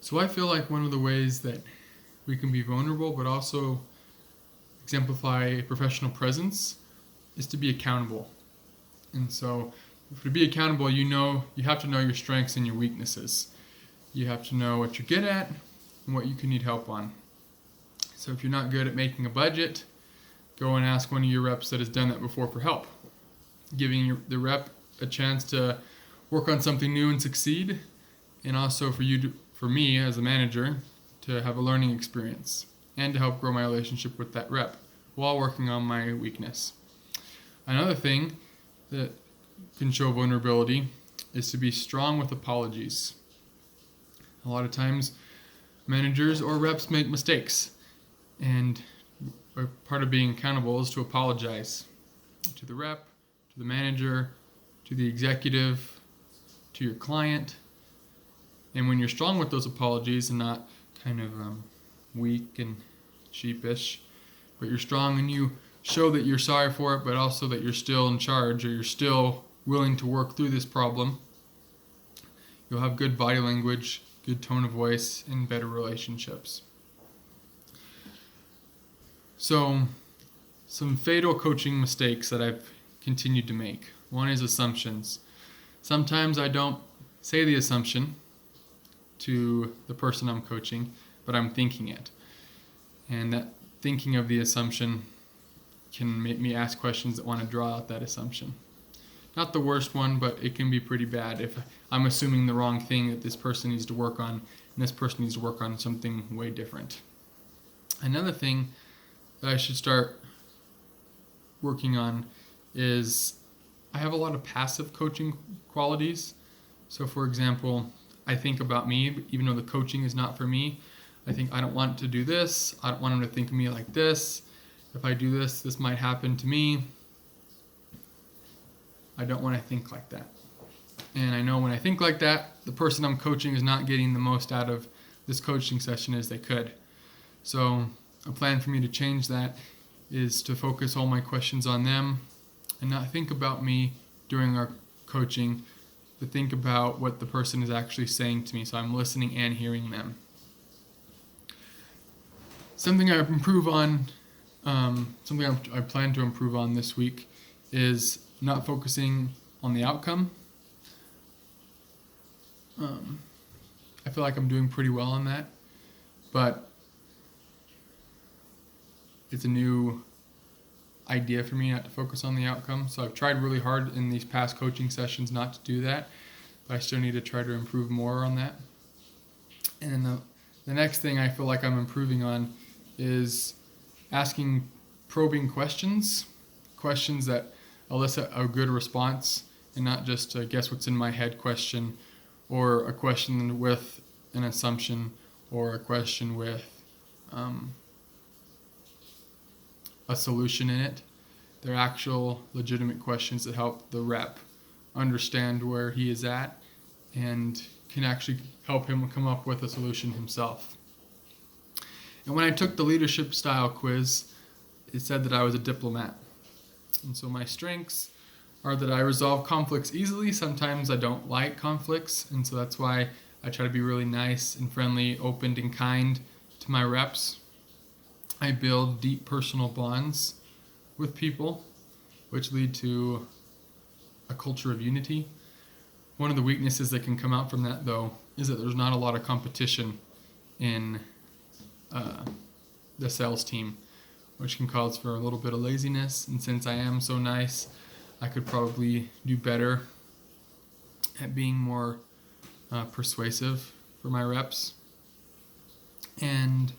So I feel like one of the ways that we can be vulnerable but also exemplify a professional presence is to be accountable. And so to be accountable, you have to know your strengths and your weaknesses. You have to know what you're good at and what you can need help on. So if you're not good at making a budget, go and ask one of your reps that has done that before for help. Giving the rep a chance to work on something new and succeed, and also for me as a manager to have a learning experience and to help grow my relationship with that rep while working on my weakness. Another thing that can show vulnerability is to be strong with apologies. A lot of times managers or reps make mistakes, and part of being accountable is to apologize to the rep, to the manager, to the executive, to your client. And when you're strong with those apologies and not kind of weak and sheepish, but you're strong and you show that you're sorry for it, but also that you're still in charge or you're still willing to work through this problem, you'll have good body language, good tone of voice, and better relationships. So, some fatal coaching mistakes that I've continued to make. One is assumptions. Sometimes I don't say the assumption to the person I'm coaching, but I'm thinking it. And that thinking of the assumption can make me ask questions that want to draw out that assumption. Not the worst one, but it can be pretty bad if I'm assuming the wrong thing that this person needs to work on, and this person needs to work on something way different. Another thing that I should start working on is I have a lot of passive coaching qualities. So for example, I think about me, even though the coaching is not for me, I think I don't want to do this. I don't want them to think of me like this. If I do this, this might happen to me. I don't want to think like that. And I know when I think like that, the person I'm coaching is not getting the most out of this coaching session as they could. So a plan for me to change that is to focus all my questions on them and not think about me during our coaching, but think about what the person is actually saying to me, so I'm listening and hearing them. Something I improve on, something I plan to improve on this week is not focusing on the outcome. I feel like I'm doing pretty well on that, but it's a new idea for me not to focus on the outcome. So I've tried really hard in these past coaching sessions not to do that, but I still need to try to improve more on that. And then the next thing I feel like I'm improving on is asking probing questions that elicit a good response and not just a guess what's in my head question, or a question with an assumption, or a question with a solution in it. They're actual legitimate questions that help the rep understand where he is at and can actually help him come up with a solution himself. And when I took the leadership style quiz, it said that I was a diplomat. And so my strengths are that I resolve conflicts easily. Sometimes I don't like conflicts, and so that's why I try to be really nice and friendly, open and kind to my reps. I build deep personal bonds with people, which lead to a culture of unity. One of the weaknesses that can come out from that, though, is that there's not a lot of competition in the sales team, which can cause for a little bit of laziness. And since I am so nice, I could probably do better at being more persuasive for my reps. And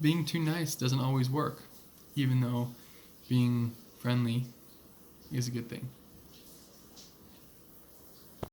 being too nice doesn't always work, even though being friendly is a good thing.